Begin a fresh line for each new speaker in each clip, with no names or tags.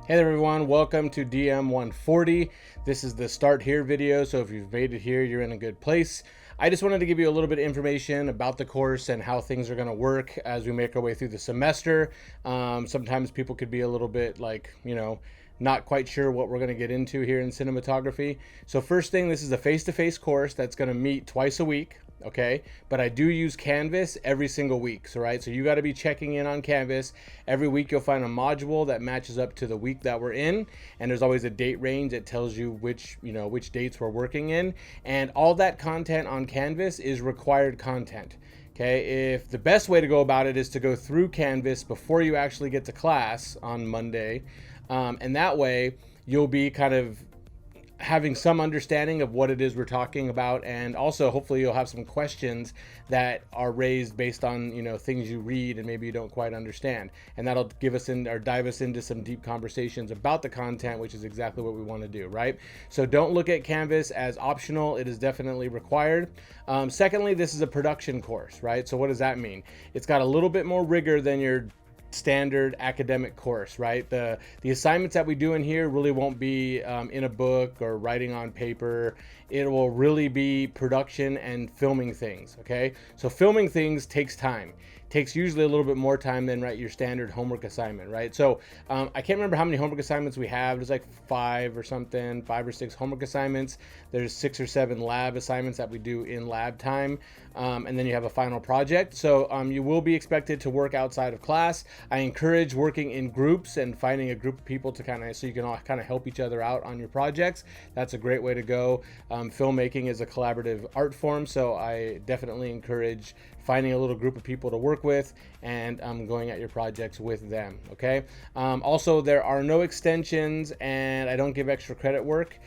Hey there everyone, welcome to DM140. This is the start here video, so if you've made it here, you're in a good place. I just wanted to give you a little bit of information about the course and how things are going to work as we make our way through the semester. Sometimes people could be a little bit like, not quite sure what we're going to get into here in cinematography. So first thing, this is a face-to-face course that's going to meet twice a week. Okay, but I do use Canvas every single week. So you got to be checking in on Canvas every week. You'll find a module that matches up to the week that we're in, and there's always a date range that tells you which dates we're working in, and all that content on Canvas is required content. Okay, if the best way to go about it is to go through Canvas before you actually get to class on Monday, and that way you'll be kind of having some understanding of what it is we're talking about, and also hopefully you'll have some questions that are raised based on things you read and maybe you don't quite understand, and that'll give us in or dive us into some deep conversations about the content, which is exactly what we want to do, right? So don't look at Canvas as optional. It is definitely required. Secondly, this is a production course, right? So what does that mean? It's got a little bit more rigor than your standard academic course, right? The assignments that we do in here really won't be in a book or writing on paper. It will really be production and filming things. Okay, so filming things takes time. Takes usually a little bit more time than your standard homework assignment, right? So I can't remember how many homework assignments we have. There's like 5 or 6 homework assignments. There's 6 or 7 lab assignments that we do in lab time, and then you have a final project. So you will be expected to work outside of class. I encourage working in groups and finding a group of people to so you can all kind of help each other out on your projects. That's a great way to go. Filmmaking is a collaborative art form, so I definitely encourage finding a little group of people to work with and going at your projects with them. Okay. Also, there are no extensions, and I don't give extra credit work.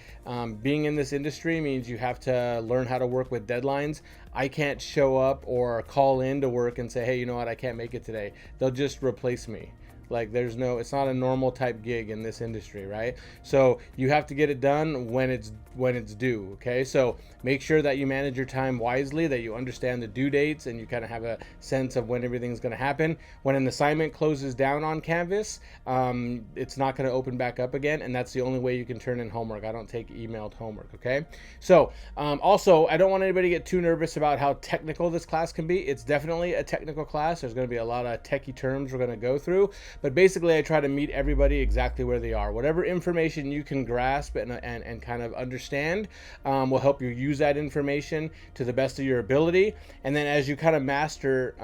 Being in this industry means you have to learn how to work with deadlines. I can't show up or call in to work and say, hey, you know what, I can't make it today. They'll just replace me. Like it's not a normal type gig in this industry, right? So you have to get it done when it's due. Okay, so make sure that you manage your time wisely, that you understand the due dates, and you kind of have a sense of when everything's going to happen. When an assignment closes down on Canvas, it's not going to open back up again, and that's the only way you can turn in homework. I don't take emailed homework. Okay, so also, I don't want anybody to get too nervous about how technical this class can be. It's definitely a technical class. There's going to be a lot of techie terms we're going to go through. But basically, I try to meet everybody exactly where they are. Whatever information you can grasp and kind of understand will help you use that information to the best of your ability. And then as you kind of master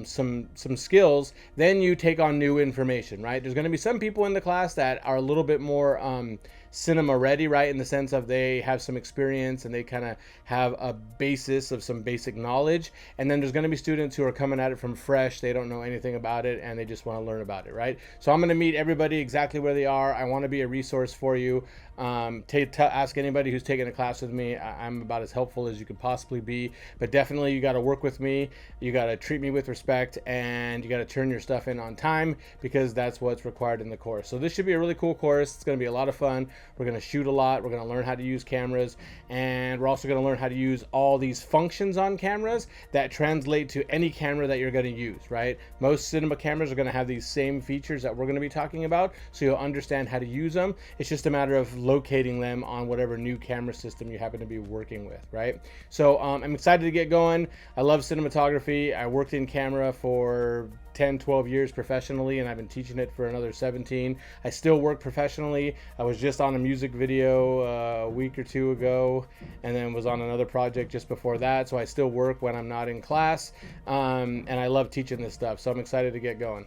some skills, then you take on new information, right? There's going to be some people in the class that are a little bit more cinema ready, right, in the sense of they have some experience and they kind of have a basis of some basic knowledge, and then there's going to be students who are coming at it from fresh. They don't know anything about it and they just want to learn about it, right? So I'm going to meet everybody exactly where they are. I want to be a resource for you. Ask anybody who's taking a class with me. I'm about as helpful as you could possibly be, but definitely you got to work with me. You got to treat me with respect, and you got to turn your stuff in on time, because that's what's required in the course. So this should be a really cool course. It's going to be a lot of fun. We're going to shoot a lot. We're going to learn how to use cameras, and we're also going to learn how to use all these functions on cameras that translate to any camera that you're going to use, right? Most cinema cameras are going to have these same features that we're going to be talking about, so you'll understand how to use them. It's just a matter of locating them on whatever new camera system you happen to be working with, right? So I'm excited to get going. I love cinematography. I worked in camera for 10-12 years professionally, and I've been teaching it for another 17. I still work professionally. I was just on a music video a week or 2 ago, and then was on another project just before that. So I still work when I'm not in class, and I love teaching this stuff, so I'm excited to get going.